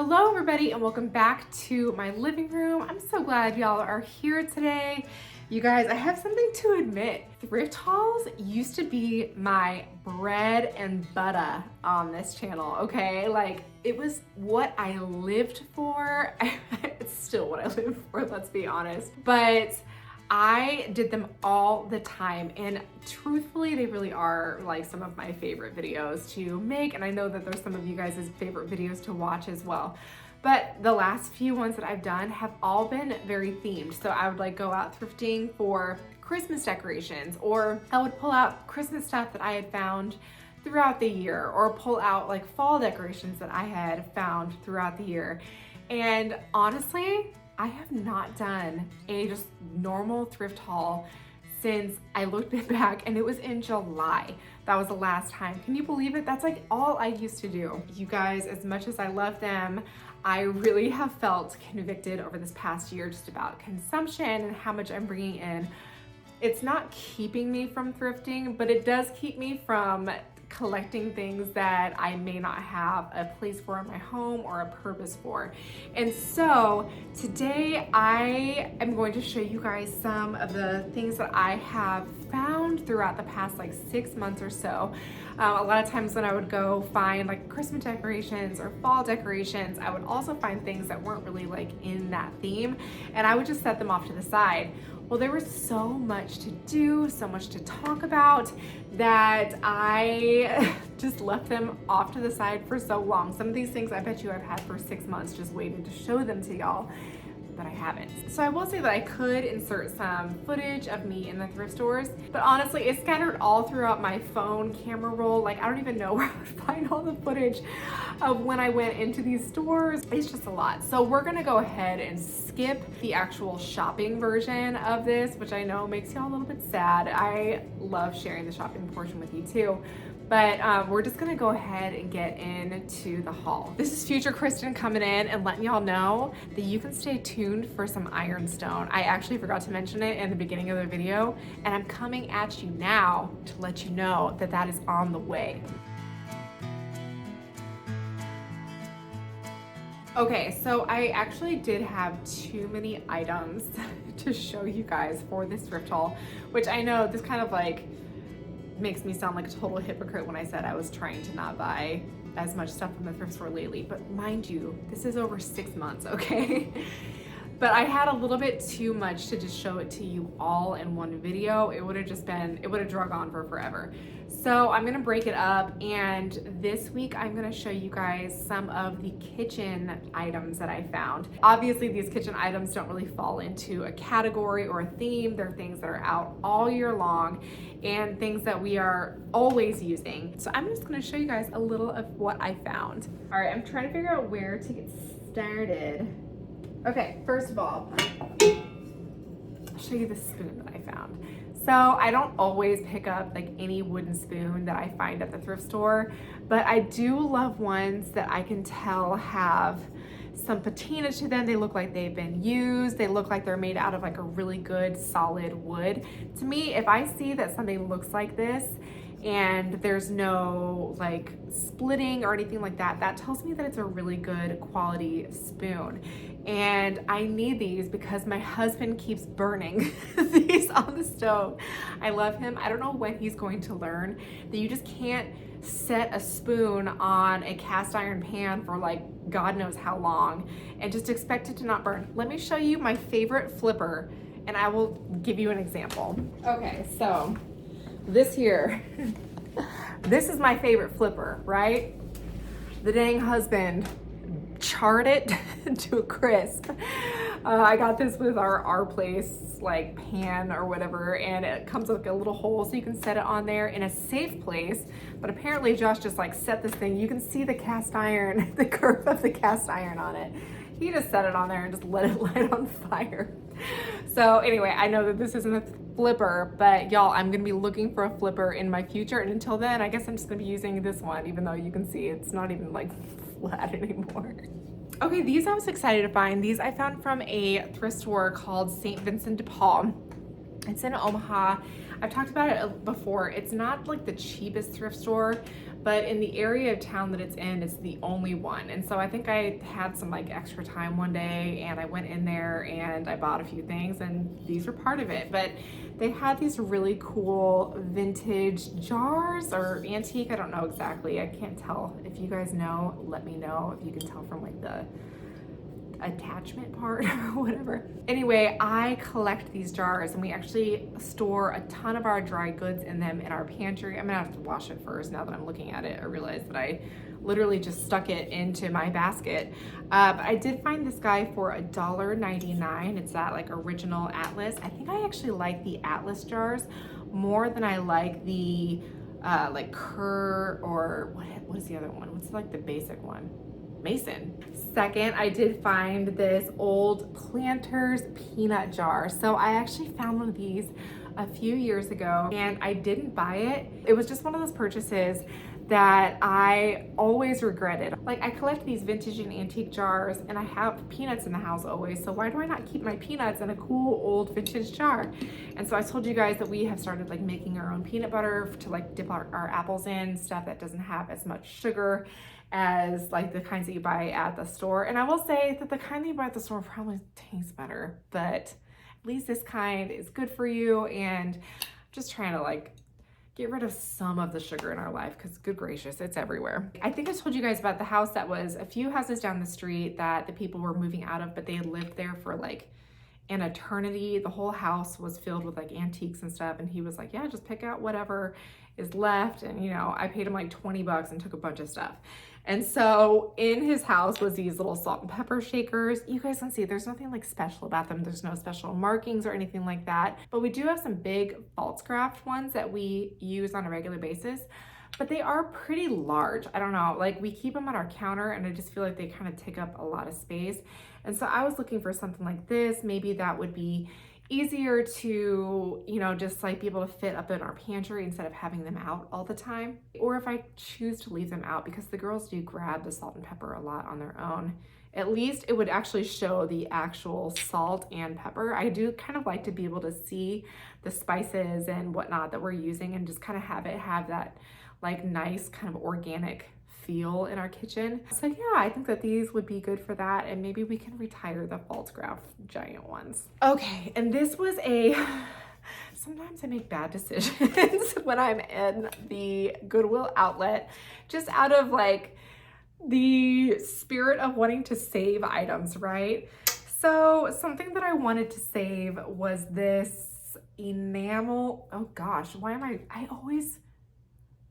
Hello everybody and welcome back to my living room. I'm so glad y'all are here today. You guys, I have something to admit. Thrift hauls used to be my bread and butter on this channel, okay? Like, it was what I lived for. It's still what I live for, let's be honest. But I did them all the time, and truthfully, they really are like some of my favorite videos to make, and I know that there's some of you guys' favorite videos to watch as well. But the last few ones that I've done have all been very themed. So I would like go out thrifting for Christmas decorations, or I would pull out Christmas stuff that I had found throughout the year, or pull out like fall decorations that I had found throughout the year. And honestly, I have not done a just normal thrift haul since I looked back, and it was in July. That was the last time. Can you believe it? That's like all I used to do. You guys, as much as I love them, I really have felt convicted over this past year just about consumption and how much I'm bringing in. It's not keeping me from thrifting, but it does keep me from collecting things that I may not have a place for in my home or a purpose for. And so today I am going to show you guys some of the things that I have found throughout the past like 6 months or so. A lot of times when I would go find like Christmas decorations or fall decorations, I would also find things that weren't really like in that theme, and I would just set them off to the side. Well, there was so much to do, so much to talk about, that I just left them off to the side for so long. Some of these things I bet you I've had for 6 months just waiting to show them to y'all, but I haven't. So I will say that I could insert some footage of me in the thrift stores, but honestly, it's scattered all throughout my phone camera roll. Like, I don't even know where I would find all the footage of when I went into these stores. It's just a lot. So we're gonna go ahead and skip the actual shopping version of this, which I know makes y'all a little bit sad. I love sharing the shopping portion with you too. But we're just gonna go ahead and get into the haul. This is future Kristen coming in and letting y'all know that you can stay tuned for some Ironstone. I actually forgot to mention it in the beginning of the video, and I'm coming at you now to let you know that that is on the way. Okay, so I actually did have too many items to show you guys for this thrift haul, which I know this kind of like makes me sound like a total hypocrite when I said I was trying to not buy as much stuff from the thrift store lately. But mind you, this is over 6 months, okay? But I had a little bit too much to just show it to you all in one video. It would have drug on for forever. So I'm gonna break it up, and this week I'm gonna show you guys some of the kitchen items that I found. Obviously, these kitchen items don't really fall into a category or a theme. They're things that are out all year long and things that we are always using. So I'm just gonna show you guys a little of what I found. All right, I'm trying to figure out where to get started. Okay, first of all, I'll show you the spoon that I found. So I don't always pick up like any wooden spoon that I find at the thrift store, but I do love ones that I can tell have some patina to them. They look like they've been used. They look like they're made out of like a really good solid wood. To me, if I see that something looks like this and there's no like splitting or anything like that, that tells me that it's a really good quality spoon. And I need these because my husband keeps burning these on the stove. I love him. I don't know when he's going to learn that you just can't set a spoon on a cast iron pan for like God knows how long and just expect it to not burn. Let me show you my favorite flipper, and I will give you an example. Okay, so this here, this is my favorite flipper, right? The dang husband charred it to a crisp. I got this with our place like pan or whatever, and it comes with like a little hole so you can set it on there in a safe place. But apparently Josh just like set this thing. You can see the cast iron, the curve of the cast iron on it. He just set it on there and just let it light on fire. So anyway, I know that this isn't a flipper, but y'all, I'm gonna be looking for a flipper in my future, and until then, I guess I'm just gonna be using this one, even though you can see it's not even like flat anymore. Okay, these I was excited to find. These I found from a thrift store called St. Vincent de Paul. It's in Omaha. I've talked about it before. It's not like the cheapest thrift store, but in the area of town that it's in, it's the only one. And so I think I had some like extra time one day and I went in there and I bought a few things, and these were part of it. But they had these really cool vintage jars or antique, I don't know exactly. I can't tell. If you guys know, let me know if you can tell from like the attachment part or whatever. Anyway, I collect these jars and we actually store a ton of our dry goods in them in our pantry. I'm gonna have to wash it first. Now that I'm looking at it, I realize that I literally just stuck it into my basket. But I did find this guy for $1.99. It's that like original Atlas. I think I actually like the Atlas jars more than I like the like Kerr, or what is the other one? What's like the basic one? Mason. Second, I did find this old Planters peanut jar. So I actually found one of these a few years ago and I didn't buy it. It was just one of those purchases that I always regretted. Like, I collect these vintage and antique jars and I have peanuts in the house always, so why do I not keep my peanuts in a cool old vintage jar? And so I told you guys that we have started like making our own peanut butter to like dip our apples in, stuff that doesn't have as much sugar as like the kinds that you buy at the store. And I will say that the kind that you buy at the store probably tastes better, but at least this kind is good for you. And I'm just trying to like get rid of some of the sugar in our life, because good gracious, it's everywhere. I think I told you guys about the house that was a few houses down the street that the people were moving out of, but they had lived there for like an eternity. The whole house was filled with like antiques and stuff. And he was like, yeah, just pick out whatever is left. And you know, I paid him like 20 bucks and took a bunch of stuff. And so in his house was these little salt and pepper shakers. You guys can see there's nothing like special about them. There's no special markings or anything like that. But we do have some big false craft ones that we use on a regular basis, but they are pretty large. I don't know, like we keep them on our counter and I just feel like they kind of take up a lot of space. And so I was looking for something like this. Maybe that would be easier to, you know, just like be able to fit up in our pantry instead of having them out all the time. Or if I choose to leave them out, because the girls do grab the salt and pepper a lot on their own, at least it would actually show the actual salt and pepper. I do kind of like to be able to see the spices and whatnot that we're using and just kind of have it have that like nice kind of organic feel in our kitchen. So yeah, I think that these would be good for that, and maybe we can retire the false craft giant ones. Okay, and this was sometimes I make bad decisions when I'm in the Goodwill outlet, just out of like the spirit of wanting to save items, right? So something that I wanted to save was this enamel, oh gosh, why am I always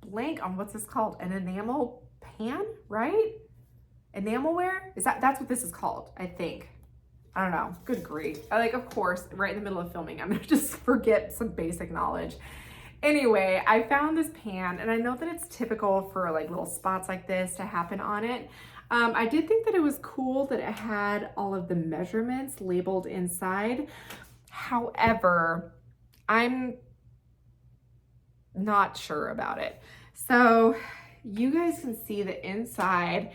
blank on what's this called? An enamel pan, right? Enamelware? That's what this is called, I think. I don't know. Good grief. Of course, right in the middle of filming, I'm gonna just forget some basic knowledge. Anyway, I found this pan and I know that it's typical for like little spots like this to happen on it. I did think that it was cool that it had all of the measurements labeled inside. However, I'm not sure about it. So you guys can see the inside.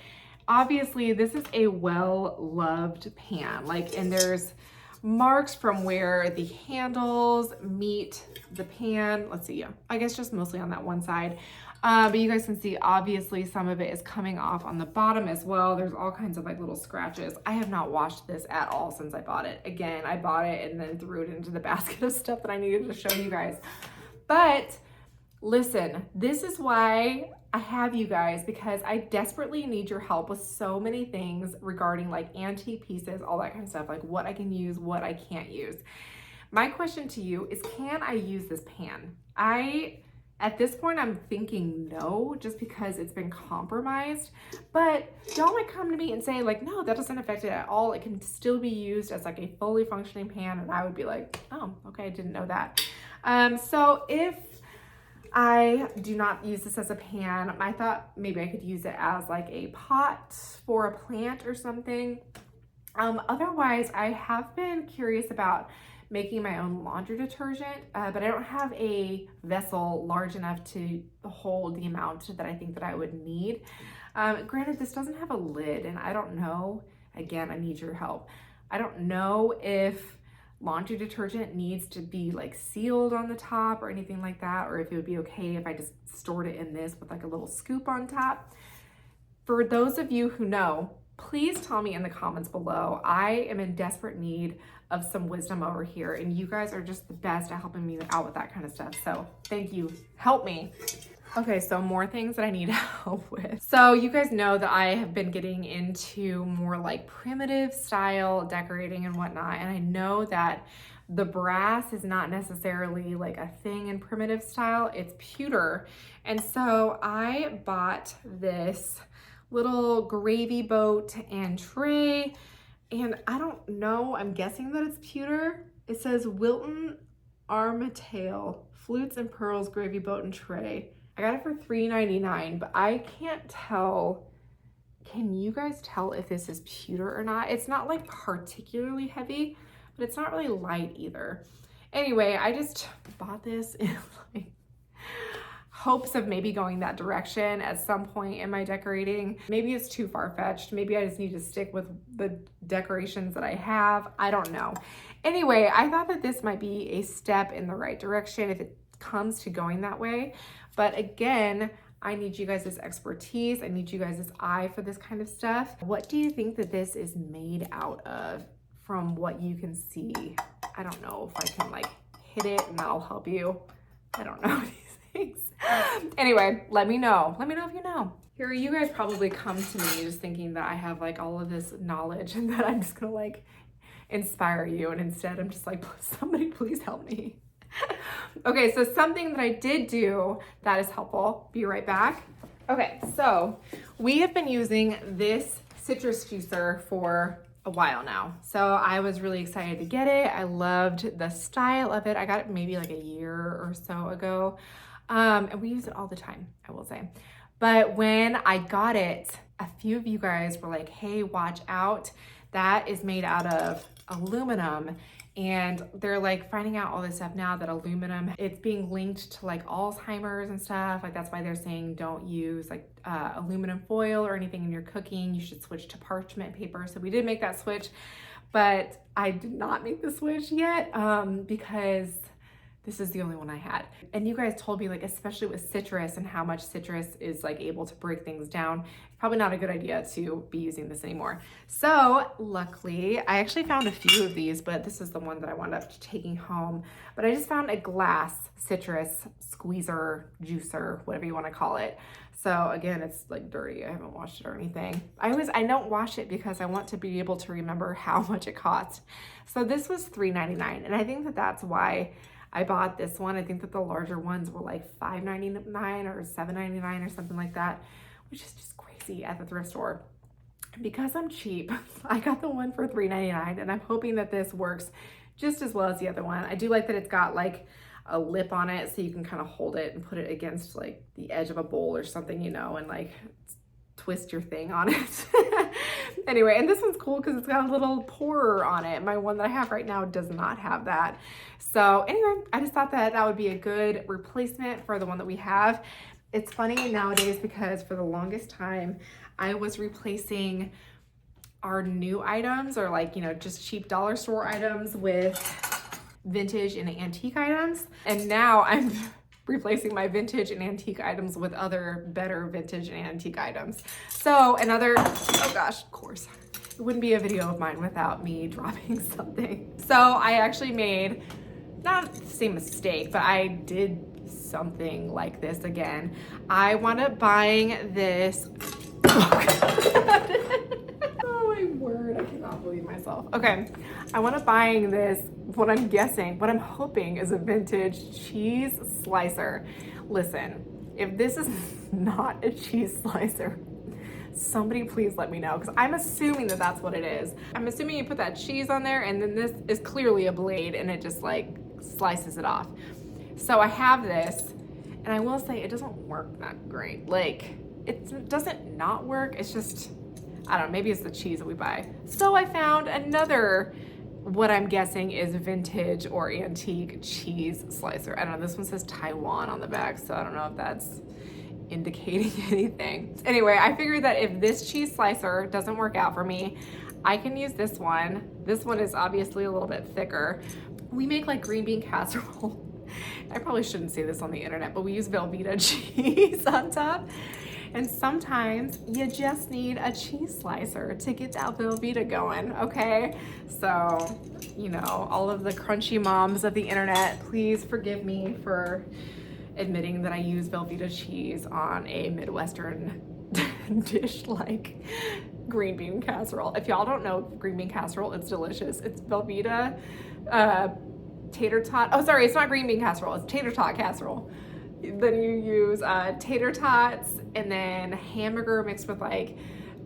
Obviously, this is a well-loved pan, and there's marks from where the handles meet the pan. Let's see, yeah, I guess just mostly on that one side. But you guys can see, obviously, some of it is coming off on the bottom as well. There's all kinds of little scratches. I have not washed this at all since I bought it. Again, I bought it and then threw it into the basket of stuff that I needed to show you guys. But listen, this is why I have you guys, because I desperately need your help with so many things regarding antique pieces, all that kind of stuff, what I can use, what I can't use. My question to you is, can I use this pan? At this point, I'm thinking no, just because it's been compromised, but y'all might come to me and say no, that doesn't affect it at all. It can still be used as a fully functioning pan. And I would be like, oh, okay, I didn't know that. So if I do not use this as a pan, I thought maybe I could use it as a pot for a plant or something. Otherwise, I have been curious about making my own laundry detergent, but I don't have a vessel large enough to hold the amount that I think that I would need. Granted, this doesn't have a lid, and I don't know, again, I need your help. I don't know if laundry detergent needs to be like sealed on the top or anything like that, or if it would be okay if I just stored it in this with like a little scoop on top. For those of you who know, please tell me in the comments below. I am in desperate need of some wisdom over here, and you guys are just the best at helping me out with that kind of stuff. So thank you, help me. Okay, so more things that I need help with. So you guys know that I have been getting into more like primitive style decorating and whatnot. And I know that the brass is not necessarily like a thing in primitive style, it's pewter. And so I bought this little gravy boat and tray. And I don't know, I'm guessing that it's pewter. It says Wilton Armatail, Flutes and Pearls Gravy Boat and Tray. I got it for $3.99, but I can't tell. Can you guys tell if this is pewter or not? It's not like particularly heavy, but it's not really light either. Anyway, I just bought this in like hopes of maybe going that direction at some point in my decorating. Maybe it's too far-fetched. Maybe I just need to stick with the decorations that I have. I don't know. Anyway, I thought that this might be a step in the right direction if it comes to going that way. But again, I need you guys' expertise. I need you guys' eye for this kind of stuff. What do you think that this is made out of from what you can see? I don't know if I can like hit it and that'll help you. I don't know these things. Anyway, let me know. Let me know if you know. Here, you guys probably come to me just thinking that I have like all of this knowledge and that I'm just gonna like inspire you. And instead I'm just like, somebody please help me. Okay, so something that I did do that is helpful. Be right back. Okay, so we have been using this citrus juicer for a while now. So I was really excited to get it. I loved the style of it. I got it maybe like a year or so ago. And we use it all the time, I will say. But when I got it, a few of you guys were like, hey, watch out. That is made out of aluminum. And they're like finding out all this stuff now that aluminum, it's being linked to like Alzheimer's and stuff. Like that's why they're saying don't use like aluminum foil or anything in your cooking. You should switch to parchment paper. So we did make that switch, but I did not make the switch yet because this is the only one I had. And you guys told me like, especially with citrus and how much citrus is like able to break things down, probably not a good idea to be using this anymore. So luckily, I actually found a few of these, but this is the one that I wound up taking home. But I just found a glass citrus squeezer, juicer, whatever you want to call it. So again, it's like dirty. I haven't washed it or anything. I don't wash it because I want to be able to remember how much it cost. So this was $3.99, and I think that that's why I bought this one. I think that the larger ones were like $5.99 or $7.99 or something like that, which is just crazy at the thrift store. Because I'm cheap, I got the one for $3.99, and I'm hoping that this works just as well as the other one. I do like that it's got like a lip on it so you can kind of hold it and put it against like the edge of a bowl or something, you know, and like twist your thing on it. Anyway, and this one's cool because it's got a little pourer on it. My one that I have right now does not have that. So anyway, I just thought that that would be a good replacement for the one that we have. It's funny nowadays because for the longest time, I was replacing our new items or like, you know, just cheap dollar store items with vintage and antique items. And now I'm replacing my vintage and antique items with other better vintage and antique items. So another, oh gosh, of course, it wouldn't be a video of mine without me dropping something. So I actually made, not the same mistake, but I did something like this again. I wound up buying this, oh my word, I cannot believe myself. Okay, I wound up buying this, what I'm hoping is a vintage cheese slicer. Listen, if this is not a cheese slicer, somebody please let me know, because I'm assuming that that's what it is. I'm assuming you put that cheese on there and then this is clearly a blade and it just like slices it off. So I have this, and I will say it doesn't work that great. Like, it doesn't not work, it's just, I don't know, maybe it's the cheese that we buy. So I found another, what I'm guessing is vintage or antique cheese slicer. I don't know, this one says Taiwan on the back, so I don't know if that's indicating anything. Anyway, I figured that if this cheese slicer doesn't work out for me, I can use this one. This one is obviously a little bit thicker. We make like green bean casserole. I probably shouldn't say this on the internet, but we use Velveeta cheese on top. And sometimes you just need a cheese slicer to get that Velveeta going, okay? So, you know, all of the crunchy moms of the internet, please forgive me for admitting that I use Velveeta cheese on a Midwestern dish like green bean casserole. If y'all don't know green bean casserole, it's delicious. It's Velveeta, tater tot. Oh, sorry, it's not green bean casserole. It's tater tot casserole. Then you use tater tots and then hamburger mixed with like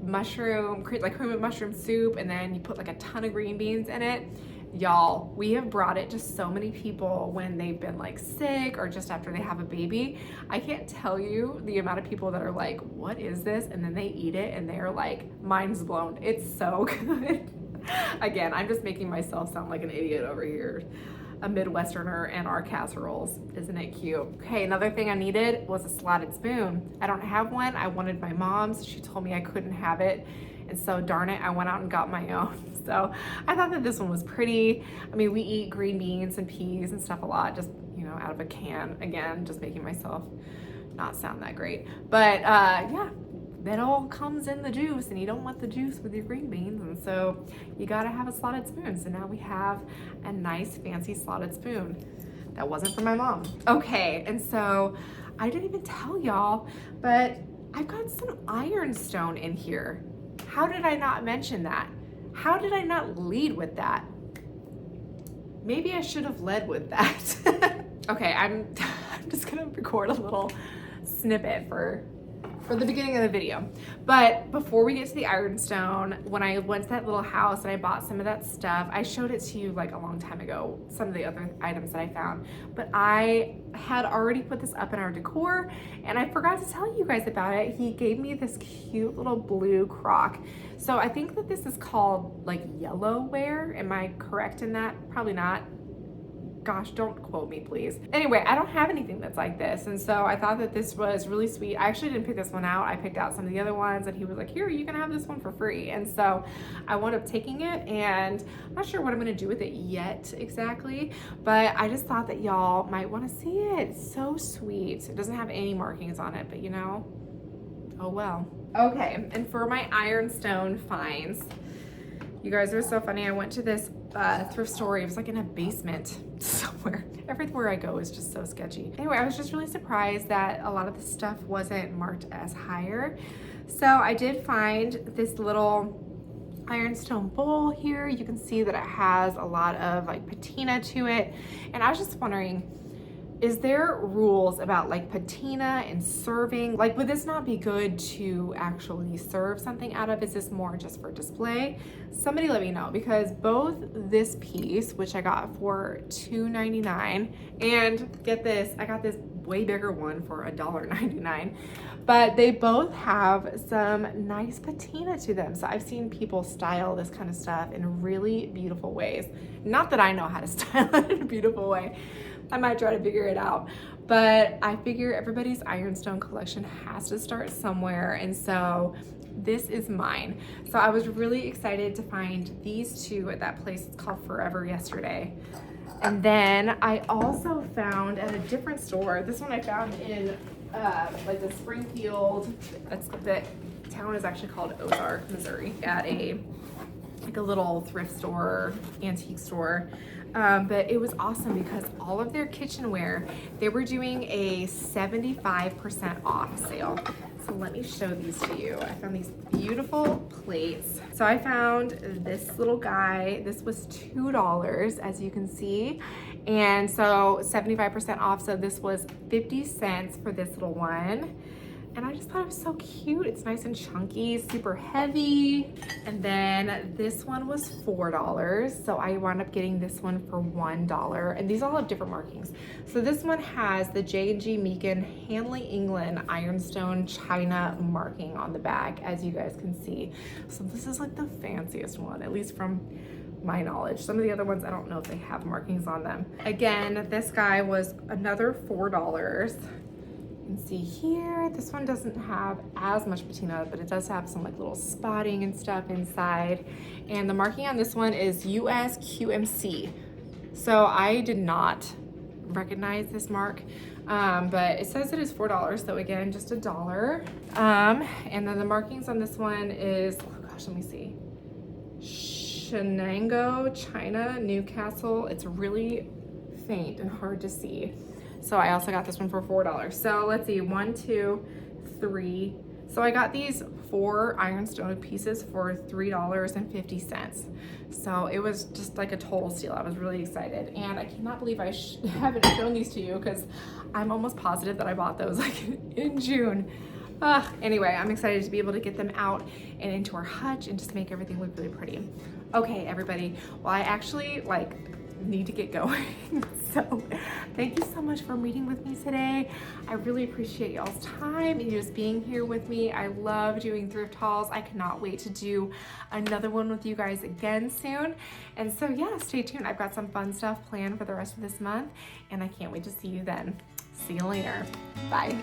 mushroom, like cream of mushroom soup, and then you put like a ton of green beans in it. Y'all, we have brought it to so many people when they've been like sick or just after they have a baby. I can't tell you the amount of people that are like, what is this? And then they eat it and they're like, mind's blown. It's so good. Again, I'm just making myself sound like an idiot over here. A Midwesterner and our casseroles. Isn't it cute? Okay, another thing I needed was a slotted spoon. I don't have one. I wanted my mom's. She told me I couldn't have it. And so darn it, I went out and got my own. So I thought that this one was pretty. I mean, we eat green beans and peas and stuff a lot, just, you know, out of a can. Again, just making myself not sound that great. But yeah, that all comes in the juice, and you don't want the juice with your green beans, and so you gotta have a slotted spoon. So now we have a nice fancy slotted spoon. That wasn't for my mom. Okay, and so I didn't even tell y'all, but I've got some Ironstone in here. How did I not mention that? How did I not lead with that? Maybe I should have led with that. Okay, I'm just gonna record a little snippet for the beginning of the video. But before we get to the Ironstone, when I went to that little house and I bought some of that stuff, I showed it to you like a long time ago, some of the other items that I found, but I had already put this up in our decor and I forgot to tell you guys about it. He gave me this cute little blue Croc. So I think that this is called like yellow wear. Am I correct in that? Probably not. Gosh, don't quote me, please. Anyway, I don't have anything that's like this, and so I thought that this was really sweet. I actually didn't pick this one out. I picked out some of the other ones, and he was like, here, you can have this one for free. And so I wound up taking it, and I'm not sure what I'm gonna do with it yet exactly, but I just thought that y'all might wanna see it. It's so sweet. It doesn't have any markings on it, but you know, oh well. Okay, and for my Ironstone finds, you guys are so funny. I went to this thrift store. It was like in a basement somewhere. Everywhere I go is just so sketchy. Anyway, I was just really surprised that a lot of the stuff wasn't marked as higher. So I did find this little Ironstone bowl here. You can see that it has a lot of like patina to it. And I was just wondering, is there rules about like patina and serving? Like, would this not be good to actually serve something out of? Is this more just for display? Somebody let me know, because both this piece, which I got for $2.99, and get this, I got this way bigger one for $1.99, but they both have some nice patina to them. So I've seen people style this kind of stuff in really beautiful ways. Not that I know how to style it in a beautiful way. I might try to figure it out, but I figure everybody's Ironstone collection has to start somewhere, and so this is mine. So I was really excited to find these two at that place. It's called Forever Yesterday. And then I also found at a different store, this one I found in like the Springfield, the town is actually called Ozark, Missouri, at a little thrift store, antique store. But it was awesome because all of their kitchenware, they were doing a 75% off sale. So let me show these to you. I found these beautiful plates. So I found this little guy. This was $2, as you can see. And so 75% off. So this was 50 cents for this little one. And I just thought it was so cute. It's nice and chunky, super heavy. And then this one was $4. So I wound up getting this one for $1. And these all have different markings. So this one has the J&G Meakin Hanley England Ironstone China marking on the back, as you guys can see. So this is like the fanciest one, at least from my knowledge. Some of the other ones, I don't know if they have markings on them. Again, this guy was another $4. You can see here, this one doesn't have as much patina, but it does have some like little spotting and stuff inside. And the marking on this one is US QMC. So I did not recognize this mark, but it says it is $4, so again, just $1. And then the markings on this one is, oh gosh, let me see. Shenango, China, Newcastle. It's really faint and hard to see. So I also got this one for $4. So let's see, 1, 2, 3. So I got these 4 Ironstone pieces for $3.50. So it was just like a total steal. I was really excited. And I cannot believe I haven't shown these to you because I'm almost positive that I bought those like in June. Anyway, I'm excited to be able to get them out and into our hutch and just make everything look really pretty. Okay, everybody. Well, I actually need to get going. So thank you so much for meeting with me today. I really appreciate y'all's time and just being here with me. I love doing thrift hauls. I cannot wait to do another one with you guys again soon. And so yeah, stay tuned. I've got some fun stuff planned for the rest of this month and I can't wait to see you then. See you later. Bye.